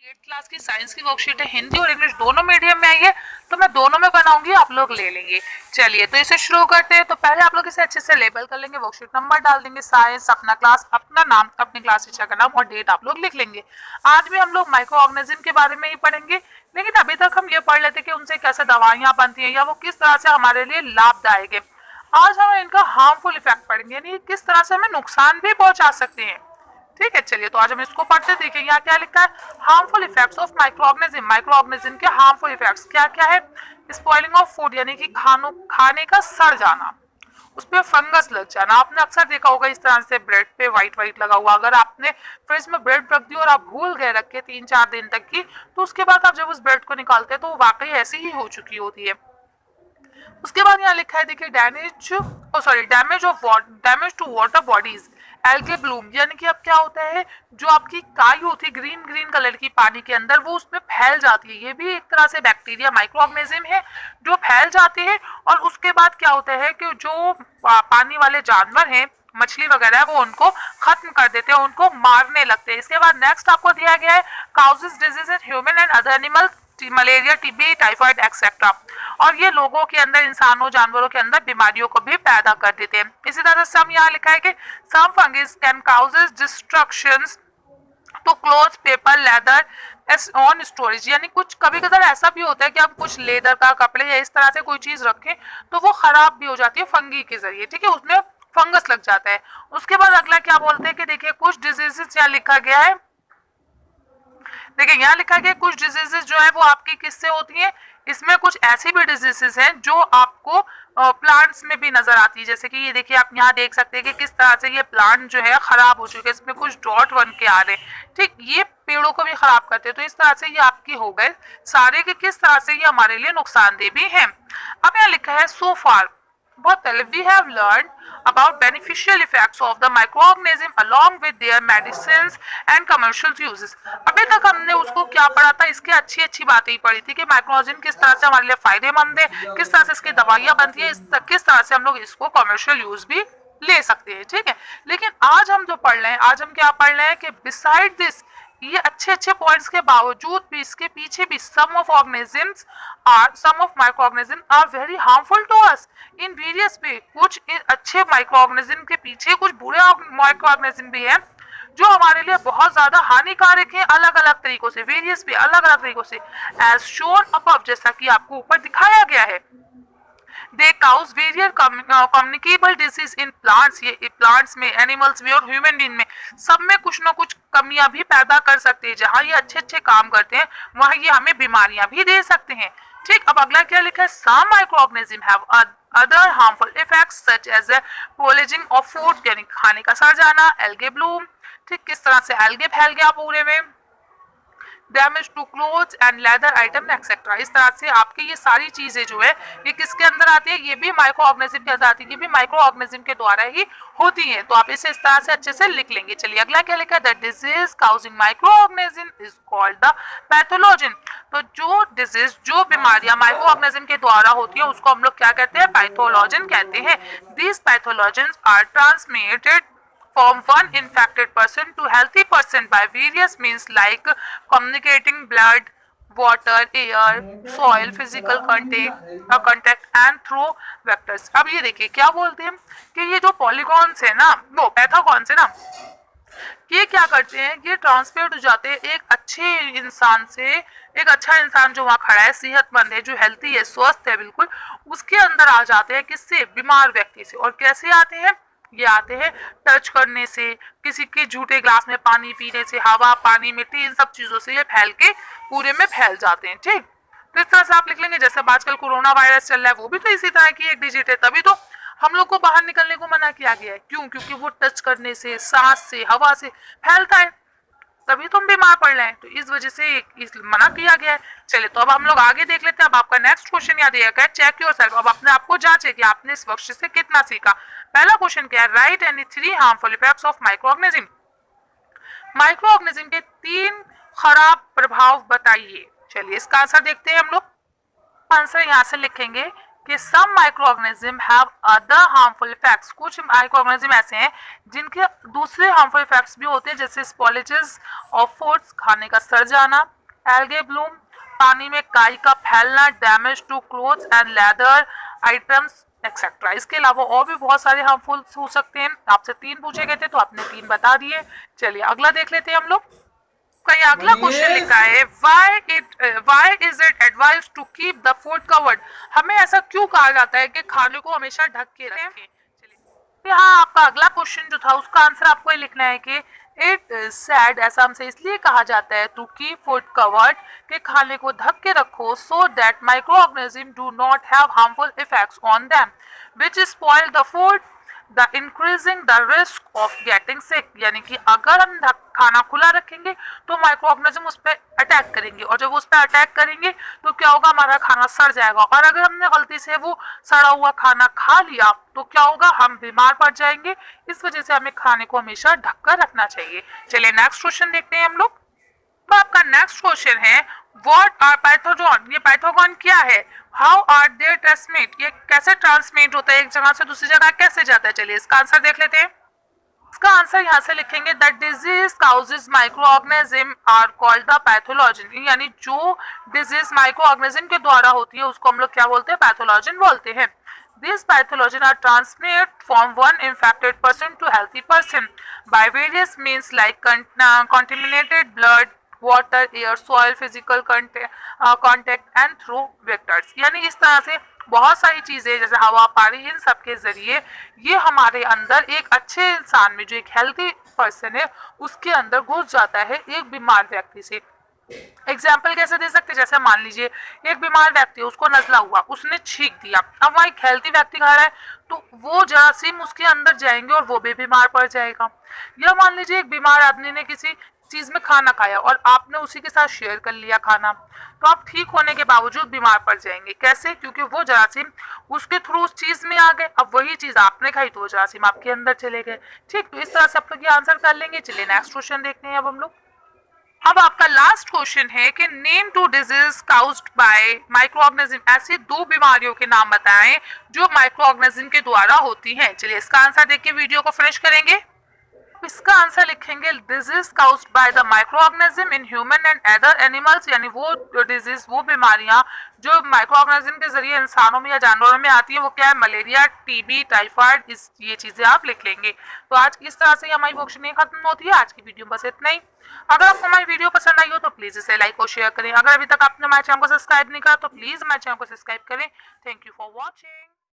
8th class की science की worksheet है, हिंदी और इंग्लिश दोनों मीडियम में आई है, तो मैं दोनों में बनाऊंगी, आप लोग ले लेंगे। चलिए तो इसे शुरू करते हैं। तो पहले आप लोग इसे अच्छे से लेबल कर लेंगे, वर्कशीट नंबर डाल देंगे, साइंस, अपना क्लास, अपना नाम, अपनी क्लास टीचर का नाम और डेट आप लोग लिख लेंगे। आज भी हम लोग माइक्रो ऑर्गेनिज्म के बारे में ही पढ़ेंगे, लेकिन अभी तक हम ये पढ़ लेते कि उनसे कैसे दवाइयां बनती हैं या वो किस तरह से हमारे लिए लाभदायक है। आज हम इनका हार्मफुल इफेक्ट पढ़ेंगे, यानी किस तरह से हमें नुकसान भी पहुंचा सकते हैं। ठीक है, चलिए तो आज हम इसको पढ़ते देखिए यहाँ क्या लिखा है। Harmful effects of microorganism. Microorganism के हार्मफुल इफेक्ट्स क्या क्या है। स्पॉइलिंग ऑफ फूड, यानी कि खाने का सड़ जाना, उस पर फंगस लग जाना। आपने अक्सर देखा होगा इस तरह से ब्रेड पे व्हाइट व्हाइट लगा हुआ। अगर आपने फ्रिज में ब्रेड रख दी और आप भूल गए रख के 3-4 दिन तक की, तो उसके बाद आप जब उस ब्रेड को निकालते हैं तो वो वाकई ऐसी ही हो चुकी होती है। उसके बाद यहाँ लिखा है देखिए damage to water bodies, algae bloom, यानी कि अब क्या होता है, जो आपकी काई होती है ग्रीन ग्रीन कलर की पानी के अंदर, वो उसमें फैल जाती है। ये भी एक तरह से बैक्टीरिया माइक्रो ऑर्गेनिज्म है जो फैल जाती है। और उसके बाद क्या होता है कि जो पानी वाले जानवर हैं, मछली वगैरह है, वो उनको खत्म कर देते हैं, उनको मारने लगते हैं। इसके बाद नेक्स्ट आपको दिया गया है causes disease in human and other animal, malaria, TB, typhoid etcetera. और ये लोगों के अंदर, इंसानों जानवरों के अंदर बीमारियों को भी पैदा कर देते हैं। इसी तरह से हम यहाँ लिखा है कि some fungus can causes destructions to cloth, paper, leather on storage, यानी कुछ कभी कभार ऐसा भी होता है कि हम कुछ लेदर का, कपड़े या इस तरह से कोई चीज रखें तो वो खराब भी हो जाती है फंगी के जरिए। ठीक है, उसमें फंगस लग जाता है। उसके बाद अगला क्या बोलते हैं कि देखिए कुछ डिजीजेस यहाँ लिखा गया है। देखिए यहाँ लिखा गया कुछ डिजीजेस जो है वो आपकी किससे होती हैं। इसमें कुछ ऐसी भी डिजीजेस हैं जो आपको प्लांट्स में भी नजर आती है। जैसे कि ये देखिए, आप यहाँ देख सकते हैं कि किस तरह से ये प्लांट जो है खराब हो चुके हैं, इसमें कुछ डॉट बन के आ रहे हैं। ठीक, ये पेड़ों को भी खराब करते हैं। तो इस तरह से ये आपकी हो गए सारे के किस तरह से ये हमारे लिए नुकसानदेह भी हैं। अब यहाँ लिखा है सो फार बहुत पहले we have learned about beneficial effects of the microorganism along with their medicines and commercial uses। अभी तक हमने उसको क्या पढ़ा था, इसकी अच्छी अच्छी बातें ही पढ़ी थी कि माइक्रोऑर्गेनिज्म किस तरह से हमारे लिए फायदेमंद है, किस तरह से इसकी दवाइयां बनती है, किस तरह से हम लोग इसको कमर्शियल यूज भी ले सकते हैं। ठीक है, लेकिन आज हम जो पढ़ रहे हैं, आज हम क्या पढ़ रहे हैं कि बिसाइड दिस, ये अच्छे अच्छे पॉइंट्स के बावजूद भी इसके पीछे भी some of microorganism are very harmful to us in various way. कुछ अच्छे माइक्रोऑर्गेनिज्म के पीछे कुछ बुरे माइक्रोऑर्गेनिज्म भी हैं जो हमारे लिए बहुत ज्यादा हानिकारक है, अलग अलग तरीकों से, वेरियस भी अलग अलग तरीकों से, एज शोन अबव, जैसा कि आपको ऊपर दिखाया गया है। They cause various communicable disease in plants, ये प्लांट्स में, एनिमल्स में और ह्यूमन बीइंग में, सब में कुछ ना कुछ कमियां भी पैदा कर सकते हैं। जहां ये अच्छे अच्छे काम करते हैं वहां ये हमें बीमारियां भी दे सकते हैं। ठीक, अब अगला क्या लिखा है, some microorganism have other harmful effects such as poisoning of food, यानी खाने का सड़ जाना, एल्गे ब्लूम, ठीक, किस तरह से एल्गे फैल गया पूरे में, damage to clothes and leather item etcetera. इस तरह से आपकी ये सारी चीजें जो है ये किसके अंदर आती है, ये भी माइक्रो ऑर्गेनिज्म के अंदर आती है, ये भी माइक्रो ऑर्गेनिज्म के द्वारा ही होती है। तो आप इसे इस तरह से अच्छे से लिख लेंगे। चलिए अगला क्या लिखा है, the disease causing micro organism is called the pathogen. तो जो डिजीज, जो बीमारियां माइक्रो ऑर्गेनिज्म के द्वारा होती है उसको हम लोग क्या कहते हैं, पैथोलॉजन कहते हैं। These pathogens are transmitted from one infected person to healthy person by various means like communicating blood, water, air, soil, physical contact and through vectors। अब ये देखिए क्या बोलते हैं कि ये जो पॉलीगॉन्स है ना, वो पैथोगॉन्स है ना, ये क्या करते हैं, ये ट्रांसमिट हो जाते हैं एक अच्छे इंसान से, एक अच्छा इंसान जो वहाँ खड़ा है, सेहतमंद है, जो हेल्थी है, स्वस्थ है बिल्कुल, उसके अंदर आ जाते हैं किससे, बीमार व्यक्ति से। और कैसे आते हैं, ये आते हैं टच करने से, किसी के झूठे ग्लास में पानी पीने से, हवा, पानी, मिट्टी, इन सब चीजों से ये फैल के पूरे में फैल जाते हैं। ठीक, तो इस तरह से आप लिख लेंगे। जैसे आजकल कोरोना वायरस चल रहा है, वो भी तो इसी तरह की एक डिजिट है, तभी तो हम लोग को बाहर निकलने को मना किया गया है। क्यों, क्योंकि वो टच करने से, सांस से, हवा से फैलता है, तभी तुम बीमार पड़ रहे हैं, तो इस वजह से मना किया गया है। चलिए तो अब हम लोग आगे देख लेते हैं। अब आपका नेक्स्ट क्वेश्चन याद है, चेक योरसेल्फ। अब अपने आप को जांचे कि आपने इस वर्कशीट से कितना सीखा। पहला क्वेश्चन क्या है, right any 3 harmful effects of microorganism. Microorganism के 3 खराब प्रभाव बताइए। चलिए इसका आंसर देखते हैं हम लोग। आंसर यहाँ से लिखेंगे कि some microorganism have other harmful effects, कुछ माइक्रो ऑर्गेनिज्म ऐसे हैं जिनके दूसरे हार्मफुल इफेक्ट्स भी होते हैं, जैसे स्पॉलेजेस ऑफ फूड्स, खाने का सड़ जाना, एल्गे ब्लूम, पानी में काई का फैलना, damage to clothes and leather items etcetera. इसके अलावा और भी बहुत सारे हार्मफुल हो सकते हैं। आपसे 3 पूछे गए थे तो आपने 3 बता दिए। चलिए अगला देख लेते हैं हम लोग। कहीं अगला क्वेश्चन लिखा है why is it advised to keep the food covered, हमें ऐसा क्यों कहा जाता है कि खाने को हमेशा ढक के रखें। चलिए यहाँ आपका अगला क्वेश्चन जो था उसका आंसर आपको ये लिखना है कि इट सैड, ऐसा हमसे इसलिए कहा जाता है टू कीप फूड कवर्ड, कि खाने को ढक के रखो, so that micro organism do not have harmful effects on them which spoil the food the increasing the risk of getting सिक, यानी कि अगर हम खाना खुला रखेंगे तो माइक्रो ऑर्गेनिज्म उस पर अटैक करेंगे, और जब वो उस पर अटैक करेंगे तो क्या होगा, हमारा खाना सड़ जाएगा, और अगर हमने गलती से वो सड़ा हुआ खाना खा लिया तो क्या होगा, हम बीमार पड़ जाएंगे। इस वजह से हमें खाने को हमेशा ढककर रखना चाहिए। चलिए नेक्स्ट क्वेश्चन देखते हैं हम लोग। तो आपका नेक्स्ट क्वेश्चन है व्हाट आर पैथोजन, ये पैथोजन क्या है, हाउ आर दे ट्रांसमिट, ये कैसे ट्रांसमिट होता है, एक जगह से दूसरी जगह कैसे जाता है। चलिए इसका आंसर देख लेते हैं। इसका आंसर यहाँ से लिखेंगे that disease causes micro organism are called the pathogen, यानी जो डिजीज माइक्रो ऑर्गेनिज्म के द्वारा होती है उसको हम लोग क्या बोलते हैं, पैथोलॉजन बोलते हैं। These pathogens are transmitted from one infected person to healthy person by various means like contaminated blood, water, air, soil, physical contact and through vectors, यानी इस तरह से बहुत सारी चीजें जैसे हवा, पानी, इन सब के जरिए ये हमारे अंदर एक अच्छे इंसान में, जो एक हेल्थी पर्सन है उसके अंदर घुस जाता है एक बीमार व्यक्ति से। एग्जाम्पल कैसे दे सकते, जैसे मान लीजिए एक बीमार व्यक्ति, उसको नजला हुआ, उसने छींक दिया, अब वह एक हेल्थी व्यक्ति खा रहा है तो वो जरासीम उसके अंदर जाएंगे और वो भी बीमार पड़ जाएगा। या मान लीजिए एक बीमार आदमी ने किसी चीज में खाना खाया और आपने उसी के साथ शेयर कर लिया खाना, तो आप ठीक होने के बावजूद बीमार पड़ जाएंगे। कैसे, क्योंकि वो जरासीम उसके थ्रू उस चीज में आ गए, अब वही चीज आपने खाई तो वो जरासीम आपके अंदर चले गए। ठीक, तो इस तरह से आप लोग ये आंसर कर लेंगे। चलिए नेक्स्ट क्वेश्चन देखते हैं अब हम लोग। अब आपका लास्ट क्वेश्चन है कि name 2 disease caused bye micro organism, ऐसी 2 बीमारियों के नाम बताएं जो माइक्रो ऑर्गेनिज्म के द्वारा होती हैं। चलिए इसका आंसर देख के वीडियो को फिनिश करेंगे। इसका आंसर लिखेंगे disease caused by the micro organism in human and other animals, यानी वो डिजीज, वो बीमारियां जो माइक्रो ऑर्गेनिज्म के जरिए इंसानों में या जानवरों में आती है, वो क्या है, मलेरिया, टीबी, टाइफाइड, ये चीजें आप लिख लेंगे। तो आज इस तरह से हमारी बुक्स नहीं खत्म होती है। आज की वीडियो बस इतना ही। अगर आपको हमारी वीडियो पसंद आई हो तो प्लीज इसे लाइक और शेयर करें। अगर अभी तक आपने हमारे चैनल को सब्सक्राइब नहीं करा तो प्लीज हमारे चैनल को सब्सक्राइब करें। Thank you for watching.